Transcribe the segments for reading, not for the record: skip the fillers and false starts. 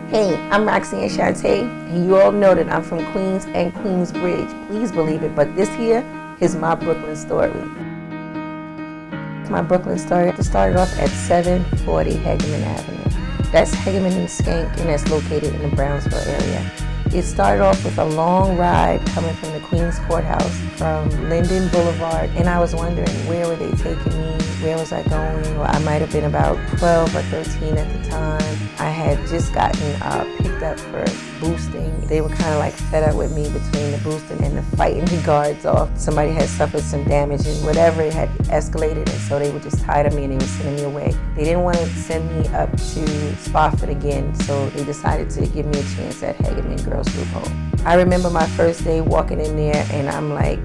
Hey, I'm Roxanne Shante, and you all know that I'm from Queens and Queensbridge. Please believe it, but this here is my Brooklyn story. My Brooklyn story started off at 740 Hageman Avenue. That's Hageman and Skank, and that's located in the Brownsville area. It started off with a long ride coming from the Queens Courthouse from Linden Boulevard, and I was wondering where were they taking me, where was I going? Well, I might have been about 12 or 13 at the time. I had just gotten picked up for boosting. They were kind of like fed up with me between the boosting and the fighting the guards off. Somebody had suffered some damage and whatever, it had escalated, and so they were just tired of me and they were sending me away. They didn't want to send me up to Spofford again, so they decided to give me a chance at Hageman Girls Group Home. I remember my first day walking in there and I'm like,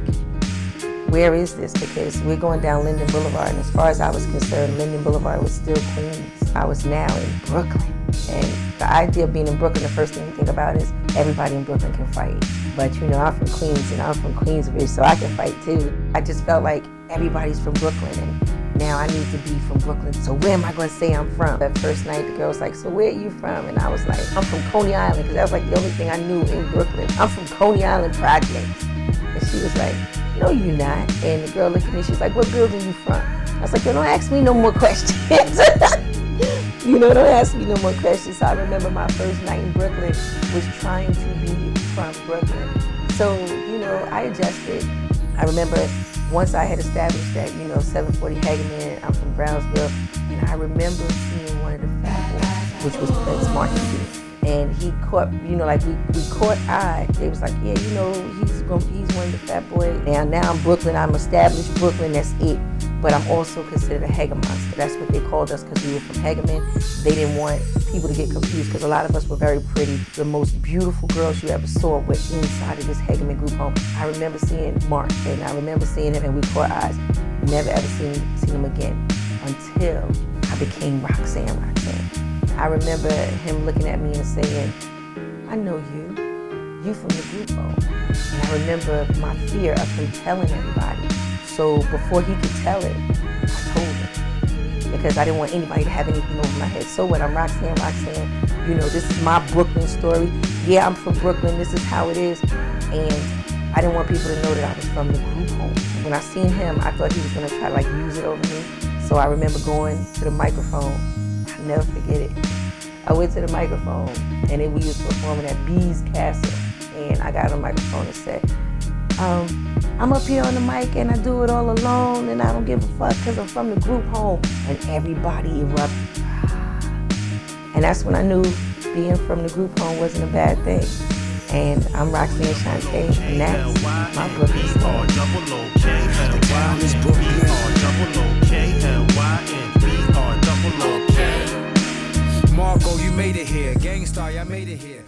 where is this? Because we're going down Linden Boulevard, and as far as I was concerned, Linden Boulevard was still Queens. I was now in Brooklyn. And the idea of being in Brooklyn, the first thing you think about is everybody in Brooklyn can fight. But you know, I'm from Queens and I'm from Queensbridge, so I can fight too. I just felt like everybody's from Brooklyn, and now I need to be from Brooklyn. So where am I going to say I'm from? That first night, the girl was like, so where are you from? And I was like, I'm from Coney Island, because that was like the only thing I knew in Brooklyn. I'm from Coney Island Projects. And she was like, no, you're not. And the girl looked at me, she was like, what building you from? I was like, yo, don't ask me no more questions. You know, don't ask me no more questions. So I remember my first night in Brooklyn was trying to be from Brooklyn. So, you know, I adjusted. I remember once I had established that, you know, 740 Hageman, I'm from Brownsville, and I remember seeing one of the fat boys, which was Prince Martin Hughes. And he caught, you know, like we caught eye. They was like, yeah, you know, he's one of the fat boys. Now I'm Brooklyn, I'm established Brooklyn, that's it. But I'm also considered a Hagemonster. That's what they called us because we were from Hageman. They didn't want people to get confused because a lot of us were very pretty. The most beautiful girls you ever saw were inside of this Hageman group home. I remember seeing Mark, and I remember seeing him, and we caught eyes. Never ever seen him again until I became Roxanne. I remember him looking at me and saying, I know you from the group home. And I remember my fear of him telling everybody. So before he could tell it, I told him. Because I didn't want anybody to have anything over my head. So what, I'm Roxanne, you know, this is my Brooklyn story. Yeah, I'm from Brooklyn, this is how it is. And I didn't want people to know that I was from the group home. When I seen him, I thought he was gonna try to like use it over me. So I remember going to the microphone. I'll never forget it. I went to the microphone, and then we was performing at Bee's Castle. And I got on the microphone and said, I'm up here on the mic and I do it all alone and I don't give a fuck because I'm from the group home. And everybody erupted. And that's when I knew being from the group home wasn't a bad thing. And I'm Roxanne Shante, and that's my Brooklyn story. The town is Brooklyn. Marco, you made it here. Gangstar, y'all made it here.